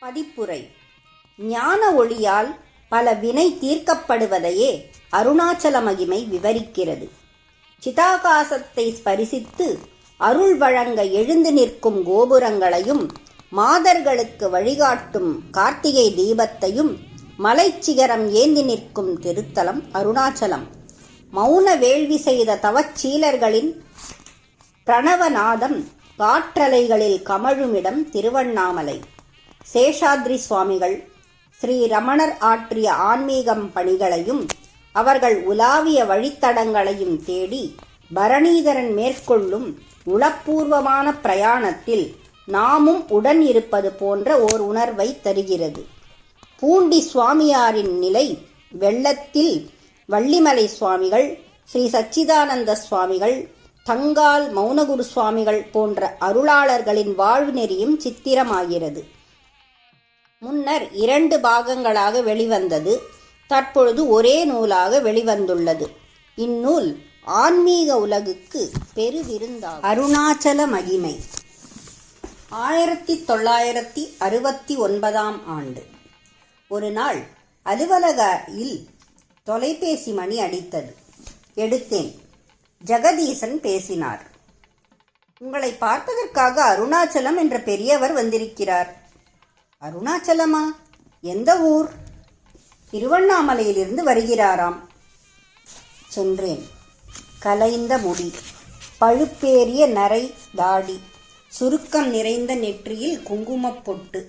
பதிப்புரை. ஞான ஒளியால் பல வினை தீர்க்கப்படுவதையே அருணாச்சல மகிமை விவரிக்கிறது. சிதாகாசத்தை ஸ்பரிசித்து அருள் வழங்க எழுந்து நிற்கும் கோபுரங்களையும் மாதர்களுக்கு வழிகாட்டும் கார்த்திகை தீபத்தையும் மலைச்சிகரம் ஏந்தி நிற்கும் திருத்தலம் அருணாச்சலம். மௌன வேள்வி செய்த தவச்சீலர்களின் பிரணவநாதம் காற்றலைகளில் கமழுமிடம் திருவண்ணாமலை. சேஷாத்ரி சுவாமிகள் ஸ்ரீ ரமணர் ஆற்றிய ஆன்மீகம் பணிகளையும் அவர்கள் உலாவிய வழித்தடங்களையும் தேடி பரணீதரன் மேற்கொள்ளும் உளப்பூர்வமான பிரயாணத்தில் நாமும் உடன் இருப்பது போன்ற ஓர் உணர்வை தருகிறது. பூண்டி சுவாமியாரின் நிலை வெள்ளத்தில் வள்ளிமலை சுவாமிகள், ஸ்ரீ சச்சிதானந்த சுவாமிகள், தங்கால் மௌனகுரு சுவாமிகள் போன்ற அருளாளர்களின் வாழ்வு நெறியும் சித்திரமாகிறது. முன்னர் 2 பாகங்களாக வெளிவந்தது. தற்பொழுது ஒரே நூலாக வெளிவந்துள்ளது. இந்நூல் ஆன்மீக உலகுக்கு பெருவிருந்தாகும். அருணாச்சல மகிமை. 1969ஆம் ஆண்டு ஒரு நாள் அலுவலகையில் தொலைபேசி மணி அடித்தது. எடுத்தேன். ஜெகதீசன் பேசினார். உங்களை பார்ப்பதற்காக அருணாச்சலம் என்ற பெரியவர் வந்திருக்கிறார். அருணாச்சலமா? எந்த ஊர்? திருவண்ணாமலையிலிருந்து வருகிறாராம். சென்றேன். கலைந்த முடி, பழுப்பேறிய நரை தாடி, சுருக்கம் நிறைந்த நெற்றியில் குங்குமப் பொட்டு,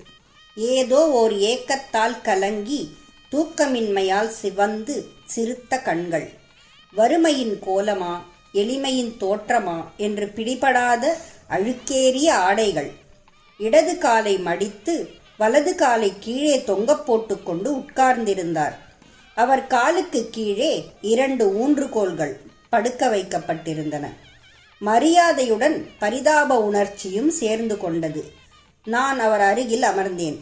ஏதோ ஓர் ஏக்கத்தால் கலங்கி தூக்கமின்மையால் சிவந்து சிறுத்த கண்கள். வறுமையின் கோலமா எளிமையின் தோற்றமா என்று பிடிபடாத அழுக்கேறிய ஆடைகள். இடது காலை மடித்து வலது காலை கீழே தொங்க போட்டுக்கொண்டு உட்கார்ந்திருந்தார். அவர் காலுக்கு கீழே 2 ஊன்றுகோல்கள் படுக்க வைக்கப்பட்டிருந்தன. மரியாதையுடன் பரிதாப உணர்ச்சியும் சேர்ந்து கொண்டது. நான் அவர் அருகில் அமர்ந்தேன்.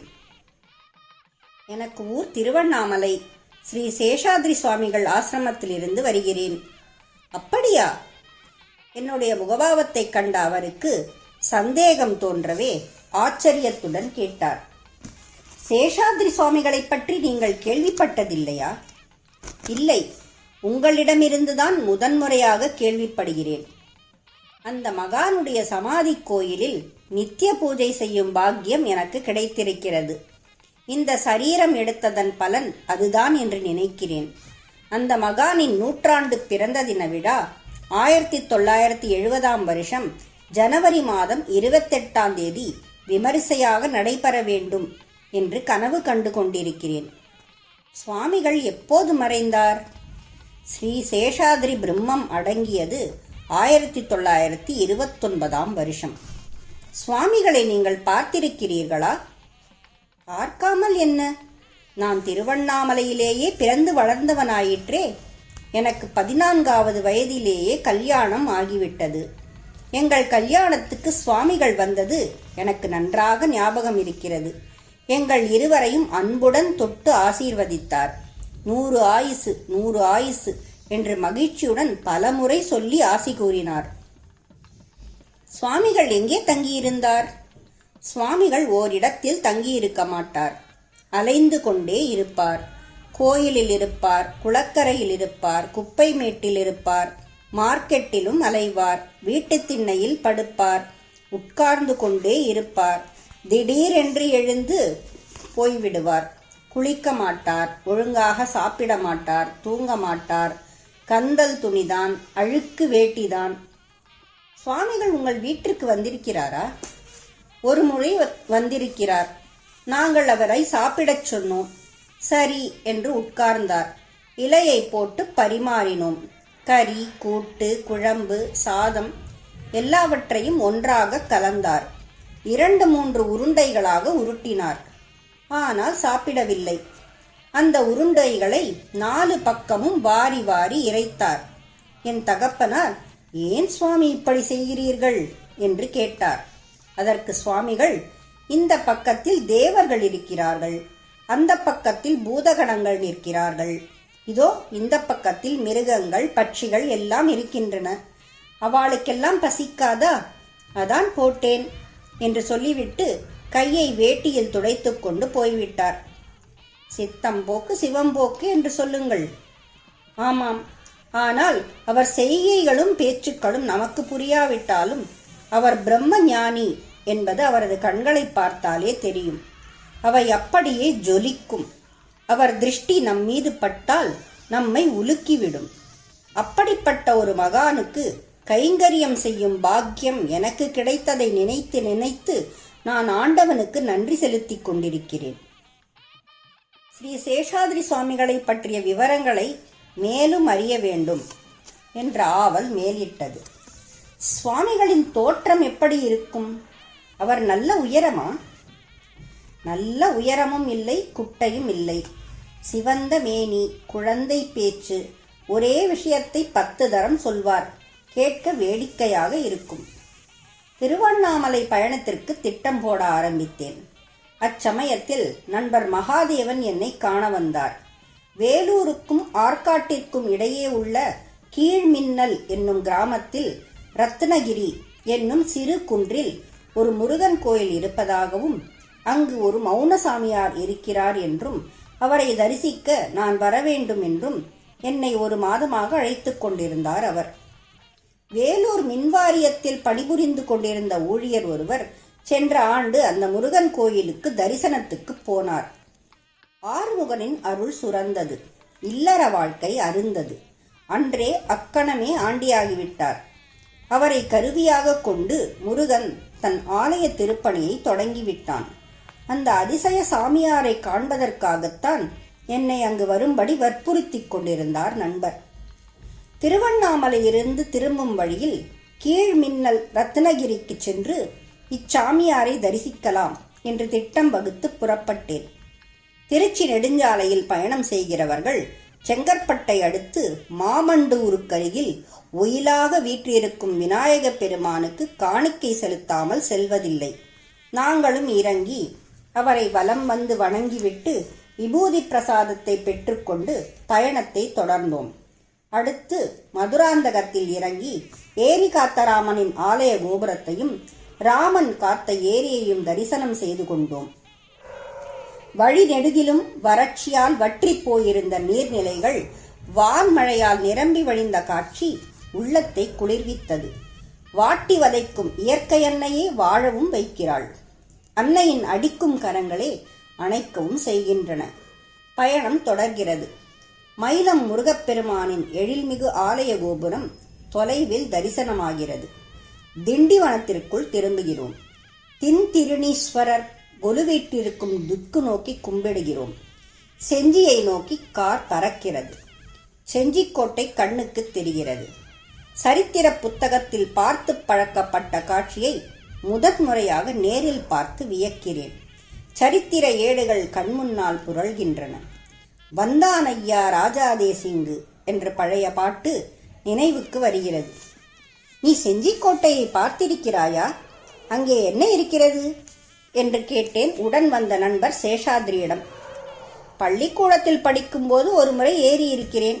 எனக்கு ஊர் திருவண்ணாமலை. ஸ்ரீ சேஷாத்ரி சுவாமிகள் ஆசிரமத்திலிருந்து வருகிறேன். அப்படியா? என்னுடைய முகபாவத்தை கண்ட அவருக்கு சந்தேகம் தோன்றவே ஆச்சரியத்துடன் கேட்டார். சேஷாத்ரி சுவாமிகளை பற்றி நீங்கள் கேள்விப்பட்டதில்லையா? இல்லை, உங்களிடமிருந்துதான் முதன்முறையாக கேள்விப்படுகிறேன். அந்த மகானுடைய சமாதி கோயிலில் நித்திய பூஜை செய்யும் பாக்கியம் எனக்கு கிடைத்திருக்கிறது. இந்த சரீரம் எடுத்ததன் பலன் அதுதான் என்று நினைக்கிறேன். அந்த மகானின் 100ஆண்டு பிறந்த தின விழா 1970ஆம் வருஷம் ஜனவரி மாதம் 28ஆம் தேதி விமரிசையாக நடைபெற வேண்டும் என்று கனவு கண்டு கொண்டிருக்கிறேன். சுவாமிகள் எப்போது மறைந்தார்? ஸ்ரீ சேஷாத்ரி பிரம்மம் அடங்கியது 1929ஆம் வருஷம். சுவாமிகளை நீங்கள் பார்த்திருக்கிறீர்களா? பார்க்காமல் என்ன? நான் திருவண்ணாமலையிலேயே பிறந்து வளர்ந்தவனாயிற்றே. எனக்கு 14வது வயதிலேயே கல்யாணம் ஆகிவிட்டது. எங்கள் கல்யாணத்துக்கு சுவாமிகள் வந்தது எனக்கு நன்றாக ஞாபகம் இருக்கிறது. எங்கள் இருவரையும் அன்புடன் தொட்டு ஆசீர்வதித்தார். 100 ஆயுசு 100 ஆயுசு என்று மகிழ்ச்சியுடன் பலமுறை சொல்லி ஆசி கூறினார். சுவாமிகள் எங்கே தங்கியிருந்தார்? சுவாமிகள் ஓரிடத்தில் தங்கியிருக்க மாட்டார். அலைந்து கொண்டே இருப்பார். கோயிலில் இருப்பார், குளக்கரையில் இருப்பார், குப்பை மேட்டில் இருப்பார், மார்க்கெட்டிலும் அலைவார், வீட்டு திண்ணையில் படுப்பார், உட்கார்ந்து கொண்டே இருப்பார். திடீரென்று எழுந்து போய்விடுவார். குளிக்க மாட்டார், ஒழுங்காக சாப்பிட மாட்டார், தூங்க மாட்டார். கந்தல் துணிதான், அழுக்கு வேட்டிதான். சுவாமிகள் உங்கள் வீட்டிற்கு வந்திருக்கிறாரா? ஒரு முறை வந்திருக்கிறார். நாங்கள் அவரை சாப்பிடச் சொன்னோம். சரி என்று உட்கார்ந்தார். இலையை போட்டு பரிமாறினோம். கறி, கூட்டு, குழம்பு, சாதம் எல்லாவற்றையும் ஒன்றாக கலந்தார். 2-3 உருண்டைகளாக உருட்டினார். ஆனால் சாப்பிடவில்லை. அந்த உருண்டைகளை 4 பக்கமும் வாரி வாரி இறைத்தார். என் தகப்பனார், ஏன் சுவாமி இப்படி செய்கிறீர்கள் என்று கேட்டார். அதற்கு சுவாமிகள், இந்த பக்கத்தில் தேவர்கள் இருக்கிறார்கள், அந்த பக்கத்தில் பூதகணங்கள் நிற்கிறார்கள், இதோ இந்த பக்கத்தில் மிருகங்கள் பட்சிகள் எல்லாம் இருக்கின்றன. அவளுக்கெல்லாம் பசிக்காதா? அதான் போட்டேன். என்று சொல்லிவிட்டு கையை வேட்டியில் துடைத்துக் கொண்டு போய்விட்டார். சித்தம் போக்கு சிவம்போக்கு என்று சொல்லுங்கள். ஆமாம், ஆனால் அவர் செய்கைகளும் பேச்சுக்களும் நமக்கு புரியாவிட்டாலும் அவர் பிரம்ம ஞானி என்பது அவரது கண்களை பார்த்தாலே தெரியும். அவை அப்படியே ஜொலிக்கும். அவர் திருஷ்டி நம் மீது பட்டால் நம்மை உலுக்கிவிடும். அப்படிப்பட்ட ஒரு மகானுக்கு கைங்கரியம் செய்யும் பாக்கியம் எனக்கு கிடைத்ததை நினைத்து நினைத்து நான் ஆண்டவனுக்கு நன்றி செலுத்திக் கொண்டிருக்கிறேன். ஸ்ரீ சேஷாதிரி சுவாமிகளை பற்றிய விவரங்களை மேலும் அறிய வேண்டும் என்ற ஆவல் மேலிட்டது. சுவாமிகளின் தோற்றம் எப்படி இருக்கும்? அவர் நல்ல உயரமா? நல்ல உயரமும் இல்லை, குட்டையும் இல்லை. சிவந்த மேனி, குழந்தை பேச்சு, ஒரே விஷயத்தை 10 தரம் சொல்வார். கேட்க வேடிக்கையாக இருக்கும். திருவண்ணாமலை பயணத்திற்கு திட்டம் போட ஆரம்பித்தேன். அச்சமயத்தில் நண்பர் மகாதேவன் என்னை காண வந்தார். வேலூருக்கும் ஆற்காட்டிற்கும் இடையே உள்ள கீழ்மின்னல் என்னும் கிராமத்தில் ரத்னகிரி என்னும் சிறு குன்றில் ஒரு முருகன் கோயில் இருப்பதாகவும் அங்கு ஒரு மௌனசாமியார் இருக்கிறார் என்றும் அவரை தரிசிக்க நான் வரவேண்டும் என்றும் என்னை 1 மாதமாக அழைத்துக் கொண்டிருந்தார் அவர். வேலூர் மின்வாரியத்தில் பணிபுரிந்து கொண்டிருந்த ஊழியர் ஒருவர் சென்ற ஆண்டு அந்த முருகன் கோயிலுக்கு தரிசனத்துக்கு போனார். ஆறுமுகனின் அருள் சுரந்தது. இல்லற வாழ்க்கை அருந்தது. அன்றே அக்கணமே ஆண்டியாகிவிட்டார். அவரை கருவியாக கொண்டு முருகன் தன் ஆலய திருப்பணியை தொடங்கிவிட்டான். அந்த அதிசய சாமியாரை காண்பதற்காகத்தான் என்னை அங்கு வரும்படி வற்புறுத்திக் கொண்டிருந்தார் நண்பர். திருவண்ணாமலையிலிருந்து திரும்பும் வழியில் கீழ்மின்னல் ரத்னகிரிக்கு சென்று இச்சாமியாரை தரிசிக்கலாம் என்று திட்டம் வகுத்து புறப்பட்டேன். திருச்சி நெடுஞ்சாலையில் பயணம் செய்கிறவர்கள் செங்கற்பட்டை அடுத்து மாமண்டூருக்கருகில் ஒயிலாக வீற்றிருக்கும் விநாயக பெருமானுக்கு காணிக்கை செலுத்தாமல் செல்வதில்லை. நாங்களும் இறங்கி அவரை வலம் வந்து வணங்கிவிட்டு விபூதி பிரசாதத்தை பெற்றுக்கொண்டு பயணத்தை தொடர்ந்தோம். அடுத்து மதுராந்தகத்தில் இறங்கி ஏரி காத்தராமனின் ஆலய கோபுரத்தையும் ராமன் காத்த ஏரியையும் தரிசனம் செய்து கொண்டோம். வழி நெடுகிலும் வறட்சியால் வற்றி போயிருந்த நீர்நிலைகள் வான்மழையால் நிரம்பி வழிந்த காட்சி உள்ளத்தை குளிர்வித்தது. வாட்டி வதைக்கும் இயற்கை அன்னையே வாழவும் வைக்கிறாள். அன்னையின் அடிக்கும் கரங்களே அணைக்கவும் செய்கின்றன. பயணம் தொடர்கிறது. மயிலம் முருகப்பெருமானின் எழில்மிகு ஆலய கோபுரம் தொலைவில் தரிசனமாகிறது. திண்டிவனத்திற்குள் திரும்புகிறோம். திருநீஸ்வரர் கொலுவீட்டிருக்கும் துக்கு நோக்கி கும்பிடுகிறோம். செஞ்சியை நோக்கி கார் பறக்கிறது. செஞ்சிக்கோட்டை கண்ணுக்கு தெரிகிறது. சரித்திர புத்தகத்தில் பார்த்து பழக்கப்பட்ட காட்சியை முதன்முறையாக நேரில் பார்த்து வியக்கிறேன். சரித்திர ஏடுகள் கண்முன்னால் புரள்கின்றன. வந்தான் ஐயா ராஜாதேசிங்கு என்ற பழைய பாட்டு நினைவுக்கு வருகிறது. நீ செஞ்சிக்கோட்டையை பார்த்திருக்கிறாயா? அங்கே என்ன இருக்கிறது என்று கேட்டேன் உடன் வந்த நண்பர் சேஷாத்ரியிடம். பள்ளிக்கூடத்தில் படிக்கும்போது ஒரு முறை ஏறி இருக்கிறேன்.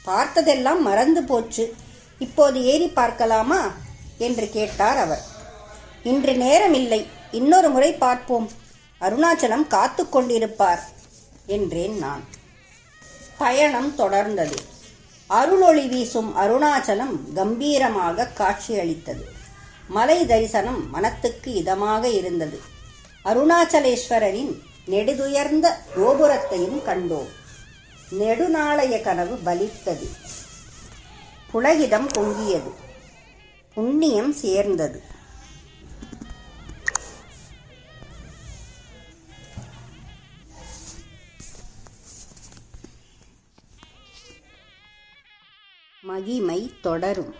பார்த்ததெல்லாம் மறந்து போச்சு. இப்போது ஏறி பார்க்கலாமா என்று கேட்டார் அவர். இன்று நேரம் இல்லை, இன்னொரு முறை பார்ப்போம். அருணாச்சலம் காத்து கொண்டிருப்பார் என்றேன் நான். பயணம் தொடர்ந்தது. அருளொளி வீசும் அருணாச்சலம் கம்பீரமாக காட்சியளித்தது. மலை தரிசனம் மனத்துக்கு இதமாக இருந்தது. அருணாச்சலேஸ்வரரின் நெடுதுயர்ந்த கோபுரத்தையும் கண்டோம். நெடுநாளைய கனவு பலித்தது. புலகிதம் பொங்கியது. புண்ணியம் சேர்ந்தது. மகிமை தொடரும்.